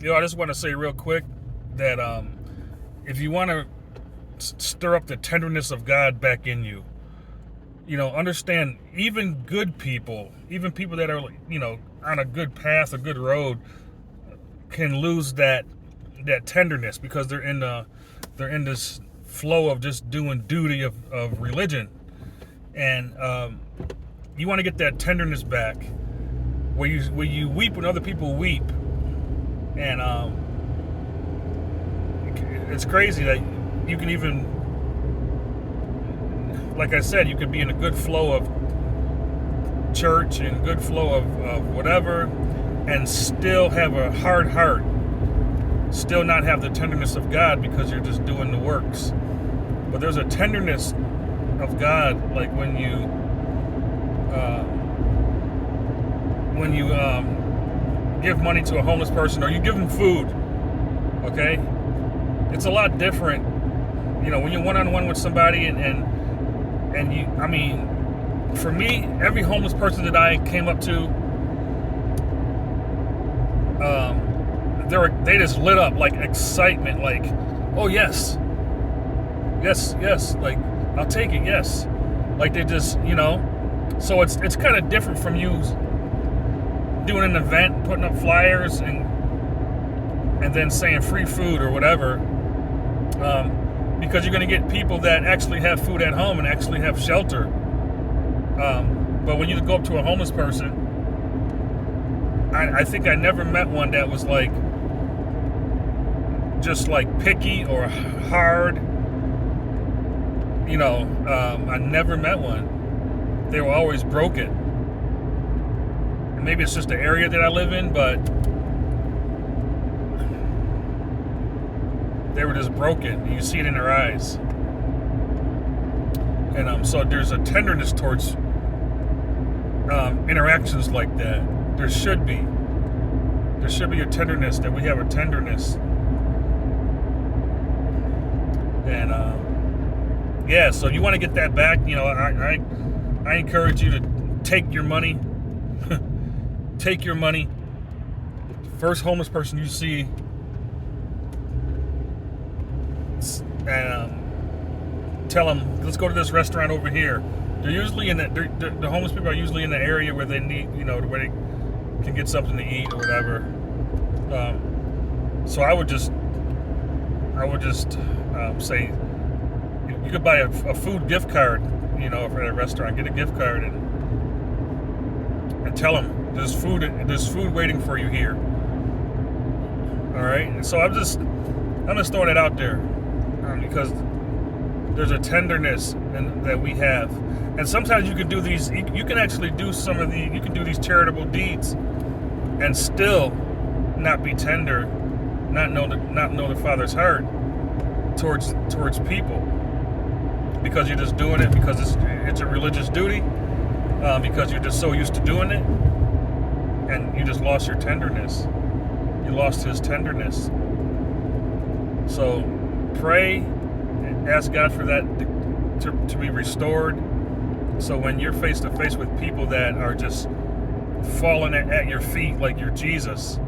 I just want to say real quick that if you want to stir up the tenderness of God back in you, understand even good people, even people that are, on a good path, a good road, can lose that tenderness because they're in this flow of just doing duty of religion. And you want to get that tenderness back where you weep when other people weep. And it's crazy that you can even, like I said, you could be in a good flow of church and good flow of whatever and still have a hard heart, still not have the tenderness of God because you're just doing the works. But there's a tenderness of God, like when you give money to a homeless person or you give them food. Okay, it's a lot different, when you're one-on-one with somebody and you. I mean, for me, every homeless person that I came up to, they just lit up like excitement, like, oh yes, like I'll take it, yes, like they just, so it's kind of different from you doing an event, putting up flyers and then saying free food or whatever, because you're going to get people that actually have food at home and actually have shelter. But when you go up to a homeless person, I think I never met one that was like just like picky or hard. I never met one. They were always broken. And maybe it's just the area that I live in, but they were just broken. You see it in their eyes. And so there's a tenderness towards interactions like that. There should be a tenderness, that we have a tenderness. And so you want to get that back. I encourage you to take your money. Take your money. First homeless person you see, and tell them, let's go to this restaurant over here. They're usually the homeless people are usually in the area where they need, where they can get something to eat or whatever. So I would just say, you could buy a food gift card, for that restaurant. Get a gift card and tell them there's food waiting for you here. All right. And so I'm just throwing it out there because there's a tenderness that we have, and sometimes you can do these. You can actually do you can do these charitable deeds and still not be tender, not know the Father's heart towards people, because you're just doing it because it's a religious duty, because you're just so used to doing it, and you just lost your tenderness. You lost His tenderness. So pray, ask God for that to be restored. So when you're face to face with people that are just falling at your feet like you're Jesus,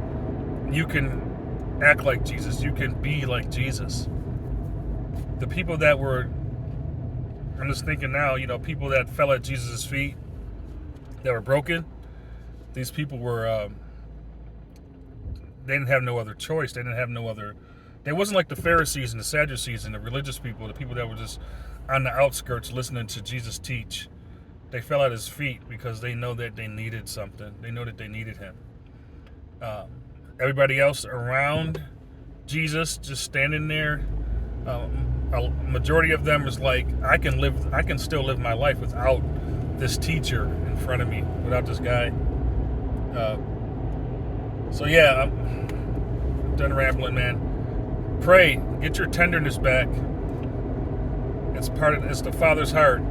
you can act like Jesus. You can be like Jesus. The people that were, I'm just thinking now, people that fell at Jesus' feet, that were broken, these people were, they didn't have no other choice. They didn't have no other, they wasn't like the Pharisees and the Sadducees and the religious people, the people that were just on the outskirts listening to Jesus teach. They fell at His feet because they know that they needed something. They know that they needed Him. Everybody else around Jesus, just standing there, a majority of them is like, I can still live my life without this teacher in front of me, without this guy. So yeah, I'm done rambling, man. Pray, get your tenderness back. It's the Father's heart.